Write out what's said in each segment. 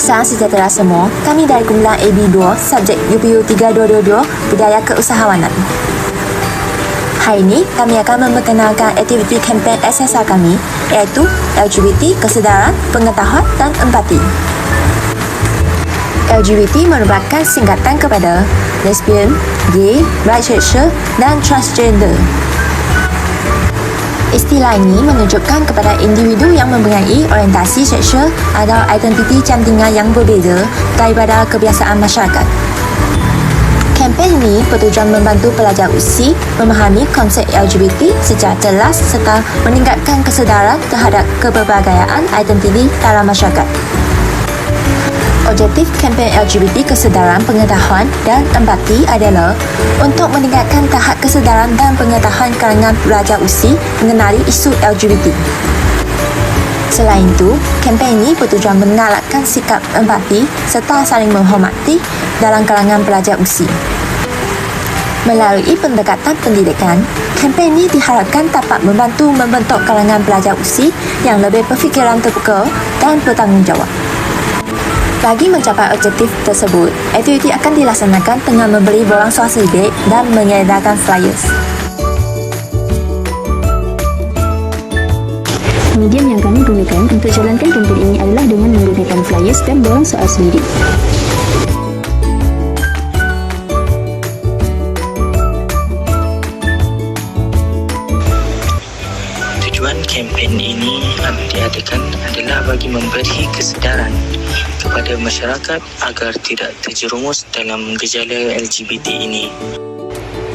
Salam sejahtera semua. Kami dari kumpulan AB2, subjek UPU 3222, Budaya Keusahawanan. Hari ini, kami akan memperkenalkan aktiviti kempen SSR kami, iaitu LGBT, Kesedaran, Pengetahuan dan Empati. LGBT merupakan singkatan kepada lesbian, gay, bisexual dan transgender. Istilah ini menunjukkan kepada individu yang mempunyai orientasi seksual atau identiti jantingan yang berbeza daripada kebiasaan masyarakat. Kempen ini bertujuan membantu pelajar USI memahami konsep LGBT secara jelas serta meningkatkan kesedaran terhadap keberbagai identiti dalam masyarakat. Objektif kempen LGBT Kesedaran, Pengetahuan dan Empati adalah untuk meningkatkan tahap kesedaran dan pengetahuan kalangan pelajar USI mengenali isu LGBT. Selain itu, kempen ini bertujuan mengalakkan sikap empati serta saling menghormati dalam kalangan pelajar USI. Melalui pendekatan pendidikan, kempen ini diharapkan dapat membantu membentuk kalangan pelajar USI yang lebih berfikiran terbuka dan bertanggungjawab. Bagi mencapai objektif tersebut, aktiviti akan dilaksanakan dengan membeli borang suara sedikit dan mengedarkan flyers. Medium yang kami gunakan untuk jalankan kempen ini adalah dengan menggunakan flyers dan borang soal sendiri. Tujuan kempen ini diadakan adalah bagi memberi kesedaran kepada masyarakat agar tidak terjerumus dalam gejala LGBT ini.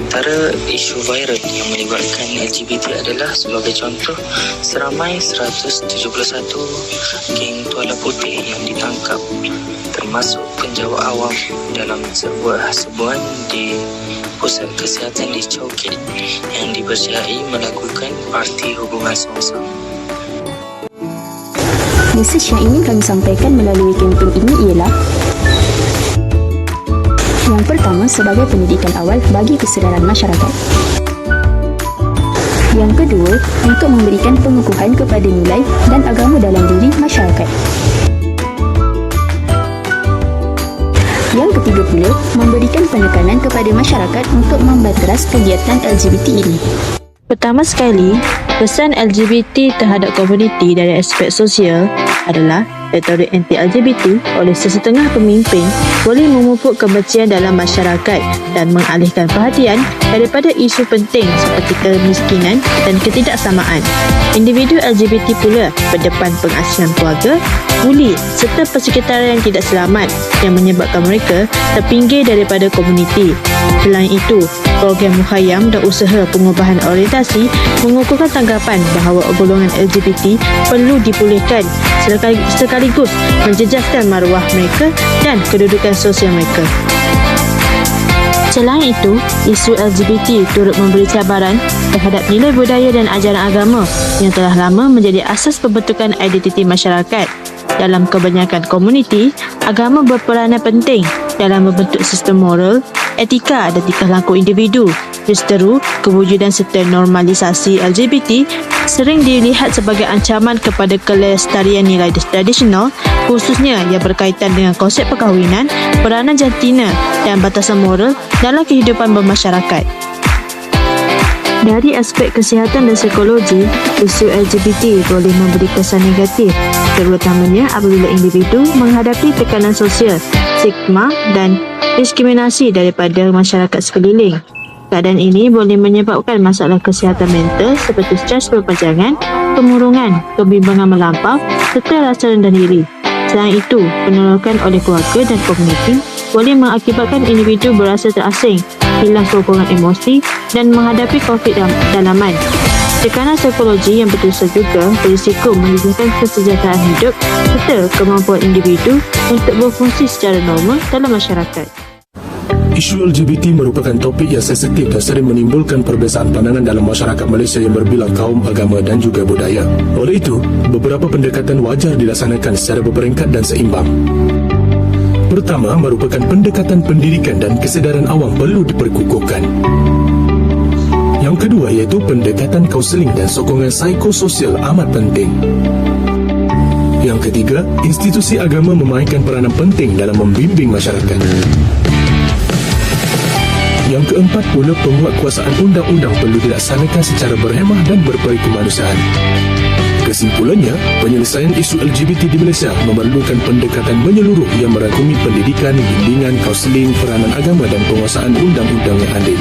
Antara isu viral yang melibatkan LGBT adalah sebagai contoh seramai 171 geng tuala putih yang ditangkap, termasuk penjawat awam dalam sebuah serbuan di Pusat Kesihatan di Chowkit yang dipercayai melakukan parti hubungan song-song. Mesej yang ingin kami sampaikan melalui kempen ini ialah: yang pertama, sebagai pendidikan awal bagi kesedaran masyarakat. Yang kedua, untuk memberikan pengukuhan kepada nilai dan agama dalam diri masyarakat. Yang ketiga pula, memberikan penekanan kepada masyarakat untuk membanteras kegiatan LGBT ini. Pertama sekali, pesan LGBT terhadap komuniti dari aspek sosial adalah retorik anti-LGBT oleh sesetengah pemimpin boleh memupuk kebencian dalam masyarakat dan mengalihkan perhatian daripada isu penting seperti kemiskinan dan ketidaksamaan. Individu LGBT pula berdepan pengasingan keluarga, buli serta persekitaran yang tidak selamat yang menyebabkan mereka terpinggir daripada komuniti. Selain itu, program Mukhayyam dan usaha pengubahan orientasi mengukuhkan tanggapan bahawa golongan LGBT perlu dipulihkan sekaligus menjejaskan maruah mereka dan kedudukan sosial mereka. Selain itu, isu LGBT turut memberi cabaran terhadap nilai budaya dan ajaran agama yang telah lama menjadi asas pembentukan identiti masyarakat. Dalam kebanyakan komuniti, agama berperanan penting dalam membentuk sistem moral, etika dan tingkah laku individu. Justeru, kewujudan serta normalisasi LGBT sering dilihat sebagai ancaman kepada kelestarian nilai tradisional, khususnya yang berkaitan dengan konsep perkahwinan, peranan jantina dan batasan moral dalam kehidupan bermasyarakat. Dari aspek kesihatan dan psikologi, isu LGBT boleh memberi kesan negatif, terutamanya apabila individu menghadapi tekanan sosial, stigma dan diskriminasi daripada masyarakat sekeliling. Keadaan ini boleh menyebabkan masalah kesihatan mental seperti stres berpanjangan, kemurungan, kebimbangan melampau serta rasa rendah diri. Selain itu, penolakan oleh keluarga dan komuniti boleh mengakibatkan individu berasa terasing, hilang sokongan emosi dan menghadapi konflik dalaman. Tekanan psikologi yang berdosa juga berisiko menjadikan kesejahteraan hidup serta kemampuan individu untuk berfungsi secara normal dalam masyarakat. Isu LGBT merupakan topik yang sensitif dan sering menimbulkan perbezaan pandangan dalam masyarakat Malaysia yang berbilang kaum, agama dan juga budaya. Oleh itu, beberapa pendekatan wajar dilaksanakan secara berperingkat dan seimbang. Pertama, merupakan pendekatan pendidikan dan kesedaran awam perlu diperkukuhkan. Yang kedua iaitu pendekatan kaunseling dan sokongan psikososial amat penting. Yang ketiga, institusi agama memainkan peranan penting dalam membimbing masyarakat. Yang keempat pula, penguatkuasaan undang-undang perlu dilaksanakan secara berhemah dan berperikemanusiaan. Kesimpulannya, penyelesaian isu LGBT di Malaysia memerlukan pendekatan menyeluruh yang merangkumi pendidikan, bimbingan, kaunseling, peranan agama dan penguasaan undang-undang yang adil.